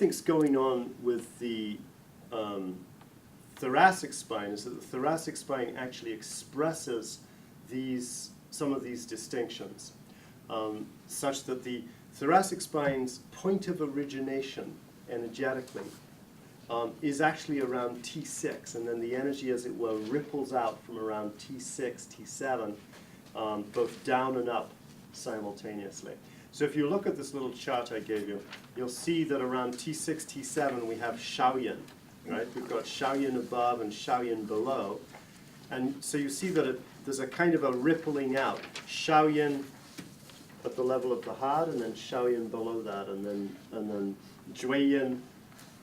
think's going on with the thoracic spine is that the thoracic spine actually expresses some of these distinctions, such that the thoracic spine's point of origination energetically is actually around T6, and then the energy, as it were, ripples out from around T6, T7, both down and up simultaneously. So if you look at this little chart I gave you, you'll see that around T6, T7 we have Shaoyin, right? We've got Shaoyin above and Shaoyin below. And so you see that there's a kind of a rippling out. Shaoyin at the level of the heart, and then Shaoyin below that, and then Jueyin,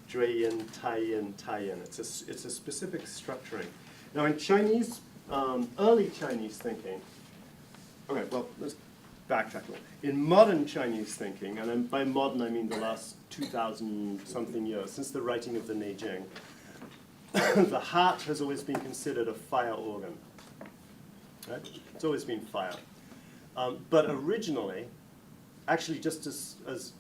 Jueyin, Taiyin, Taiyin. It's a specific structuring. Now in Chinese, early Chinese thinking, okay, well, let's backtrack a little. In modern Chinese thinking, and by modern I mean the last 2,000-something years, since the writing of the Neijing, the heart has always been considered a fire organ. Right? It's always been fire. But originally, actually just as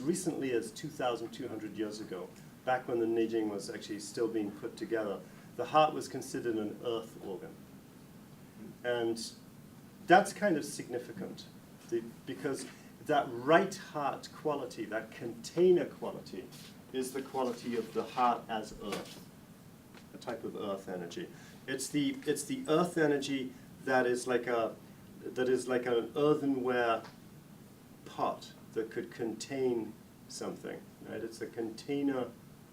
recently as 2,200 years ago, back when the Neijing was actually still being put together, the heart was considered an earth organ. And that's kind of significant, because that right heart quality, that container quality, is the quality of the heart as earth, a type of earth energy. It's the earth energy that is like an earthenware pot that could contain something, right? It's a container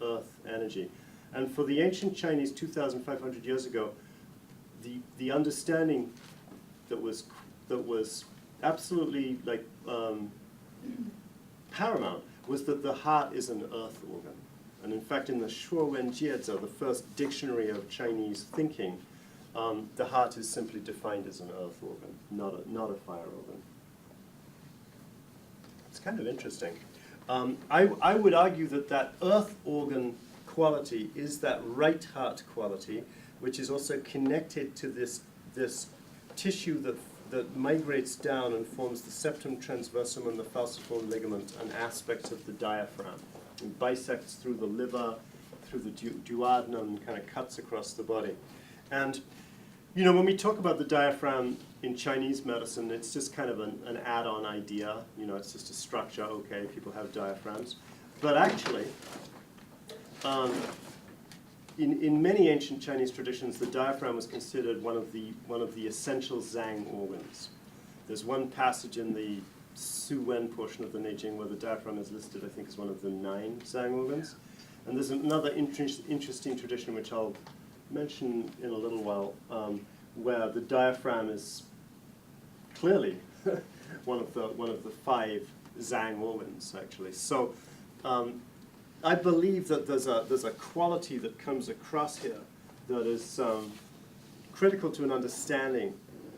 earth energy. And for the ancient Chinese 2,500 years ago, the understanding that was absolutely like paramount was that the heart is an earth organ. And in fact, in the Shuowenjiezi, the first dictionary of Chinese thinking, the heart is simply defined as an earth organ, not a fire organ. It's kind of interesting. I would argue that earth organ quality is that right heart quality, which is also connected to this tissue that migrates down and forms the septum transversum and the falciform ligament, an aspect of the diaphragm. It bisects through the liver, through the duodenum, and kind of cuts across the body. And you know, when we talk about the diaphragm in Chinese medicine, it's just kind of an add-on idea. You know, it's just a structure. Okay, people have diaphragms, but actually, in many ancient Chinese traditions, the diaphragm was considered one of the essential Zhang organs. There's one passage in the Su Wen portion of the Neijing where the diaphragm is listed, I think, as one of the 9 Zhang organs. And there's another interesting tradition which I'll mention in a little while, where the diaphragm is clearly one of the 5 Zhang organs, actually. So I believe that there's a quality that comes across here that is critical to an understanding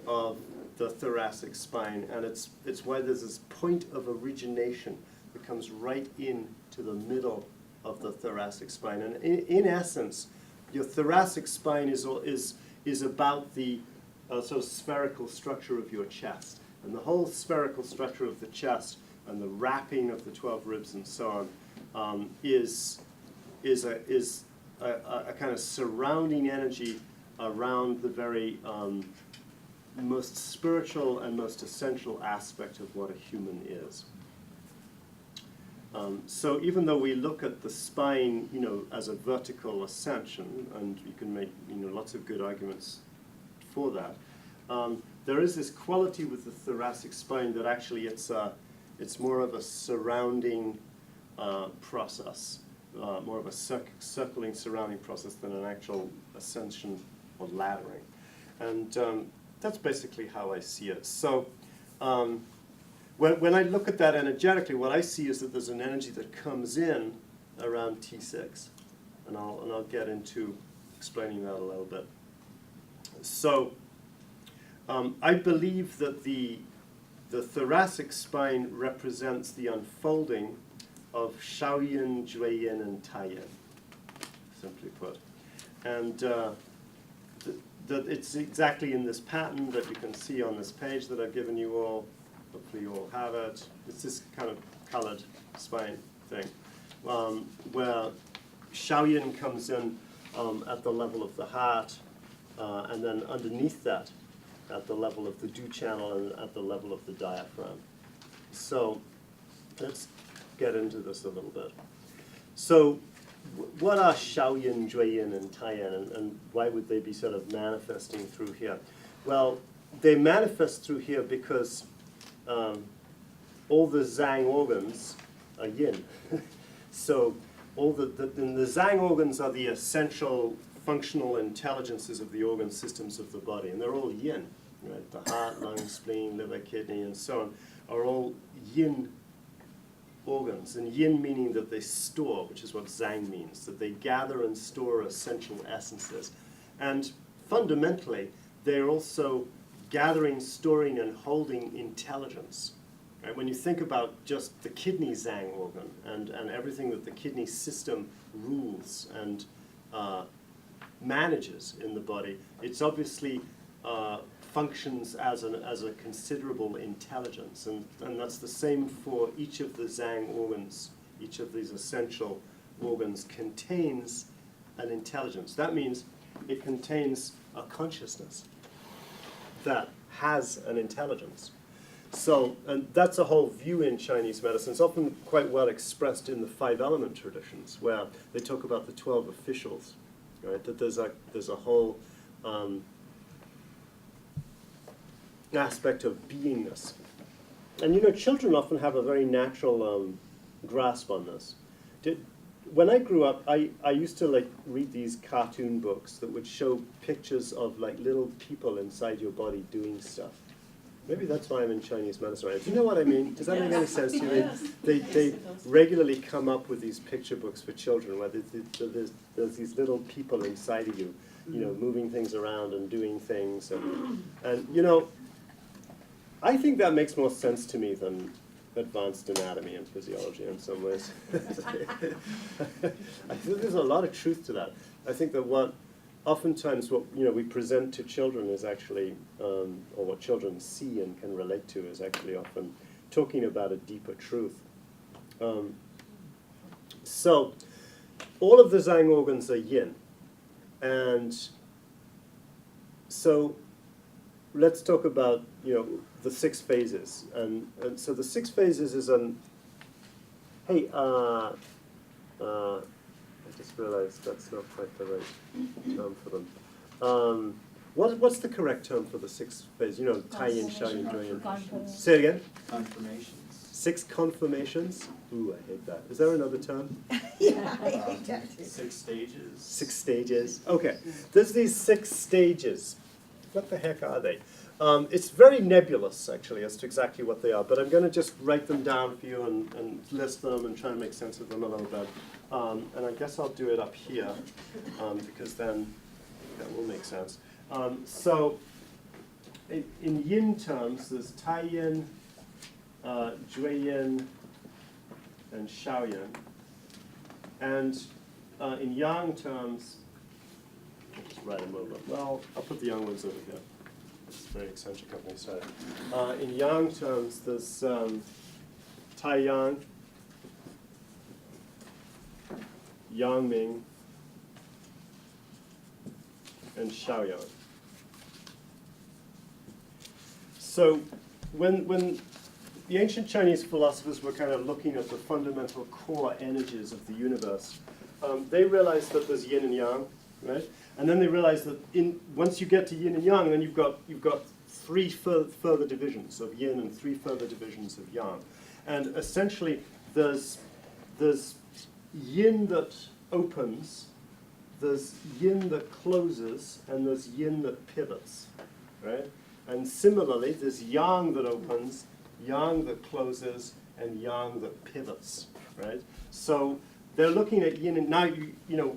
of the thoracic spine, and it's why there's this point of origination that comes right into the middle of the thoracic spine. And in essence, your thoracic spine is about the sort of spherical structure of your chest, and the whole spherical structure of the chest and the wrapping of the 12 ribs and so on is a kind of surrounding energy around the very most spiritual and most essential aspect of what a human is. So even though we look at the spine, you know, as a vertical ascension, and you can make, you know, lots of good arguments for that, there is this quality with the thoracic spine that actually it's more of a surrounding process, more of a circling surrounding process than an actual ascension or laddering. And that's basically how I see it. So when I look at that energetically, what I see is that there's an energy that comes in around T6. And I'll get into explaining that a little bit. So I believe that the thoracic spine represents the unfolding of Shaoyin, Jueyin, and Taiyin, simply put. And that it's exactly in this pattern that you can see on this page that I've given you all. Hopefully you all have it. It's this kind of colored spine thing. where Shaoyin comes in at the level of the heart, and then underneath that, at the level of the Du channel and at the level of the diaphragm. So let's get into this a little bit. So what are Shaoyin, Jueyin, and Taiyin, and why would they be sort of manifesting through here? Well, they manifest through here because all the Zhang organs are yin. So all the Zhang organs are the essential functional intelligences of the organ systems of the body, and they're all yin, right? The heart, lung, spleen, liver, kidney, and so on are all yin organs, and yin meaning that they store, which is what Zhang means, that they gather and store essential essences. And fundamentally, they're also gathering, storing, and holding intelligence. Right? When you think about just the kidney Zhang organ and everything that the kidney system rules and manages in the body, it's obviously functions as a considerable intelligence, and that's the same for each of the Zhang organs. Each of these essential organs contains an intelligence. That means it contains a consciousness that has an intelligence. So, and that's a whole view in Chinese medicine. It's often quite well expressed in the five-element traditions, where they talk about the 12 officials, right? That there's a whole aspect of beingness. And you know, children often have a very natural grasp on this. When I grew up, I used to like read these cartoon books that would show pictures of like little people inside your body doing stuff. Maybe that's why I'm in Chinese medicine right now. Do you know what I mean? Does that make any sense to you? Yes. They regularly come up with these picture books for children where there's these little people inside of you, you know, moving things around and doing things. And you know, I think that makes more sense to me than advanced anatomy and physiology in some ways. I think there's a lot of truth to that. I think that oftentimes what we present to children is actually, or what children see and can relate to is actually often talking about a deeper truth. So all of the Zhang organs are yin, and so let's talk about the 6 phases, and so the 6 phases is hey, I just realized that's not quite the right term for them. What's the correct term for the 6 phases? You know, Taiyin, Shaoyin, Jueyin. Say it again. Confirmations. 6 confirmations. Ooh, I hate that. Is there another term? Yeah, I hate that too. 6 stages. 6 stages. Okay. There's these 6 stages. What the heck are they? It's very nebulous, actually, as to exactly what they are, but I'm going to just write them down for you and list them and try and make sense of them a little bit. And I guess I'll do it up here, because then that will make sense. So in yin terms, there's Taiyin, Jueyin, and Shaoyin. And in yang terms, I'll just write them over. Well, I'll put the yang ones over here. It's very eccentric of me, sorry. In yang terms, there's Taiyang, Yangming, and Shaoyang. So when the ancient Chinese philosophers were kind of looking at the fundamental core energies of the universe, they realized that there's yin and yang, right? And then they realized that once you get to yin and yang, then you've got 3 further divisions of yin and 3 further divisions of yang. And essentially, there's yin that opens, there's yin that closes, and there's yin that pivots, right? And similarly, there's yang that opens, yang that closes, and yang that pivots, right? So they're looking at yin and now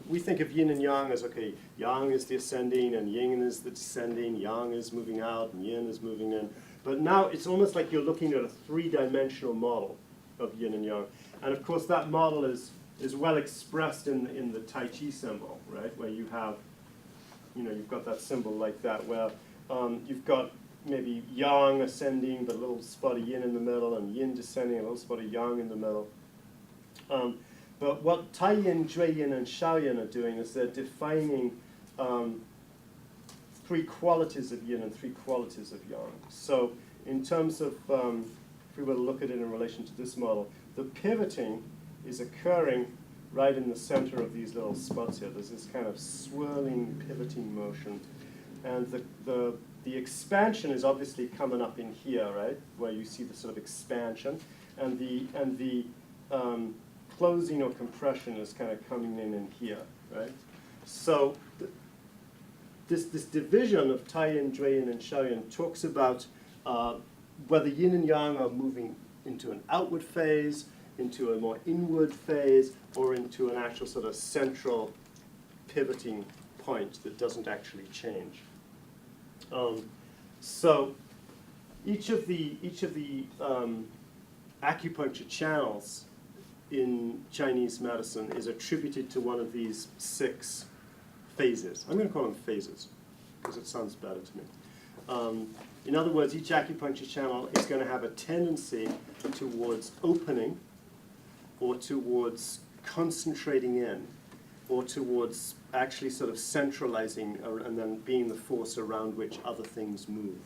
we think of yin and yang as, okay, yang is the ascending and yin is the descending, yang is moving out and yin is moving in. But now it's almost like you're looking at a 3-dimensional model of yin and yang. And of course that model is well expressed in the Tai Chi symbol, right? Where you have, you've got that symbol like that where you've got maybe yang ascending but a little spot of yin in the middle, and yin descending, a little spot of yang in the middle. But what Tai Yin, Jui Yin, and Shao Yin are doing is they're defining three qualities of yin and three qualities of yang. So in terms of, if we were to look at it in relation to this model, the pivoting is occurring right in the center of these little spots here. There's this kind of swirling, pivoting motion. And the expansion is obviously coming up in here, right, where you see the sort of expansion. And the closing or compression is kind of coming in here, right? So this division of Tai Yin, Jui Yin, and Shao Yin talks about whether yin and yang are moving into an outward phase, into a more inward phase, or into an actual sort of central pivoting point that doesn't actually change. So each of the acupuncture channels in Chinese medicine is attributed to one of these 6 phases. I'm going to call them phases because it sounds better to me. In other words, each acupuncture channel is going to have a tendency towards opening, or towards concentrating in, or towards actually sort of centralizing and then being the force around which other things move,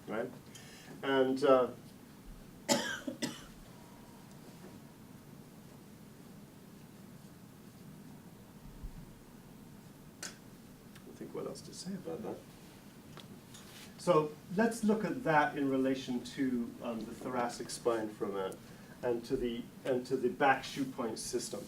right? And I think what else to say about that. So let's look at that in relation to the thoracic spine for a minute, and to the back shoe point system.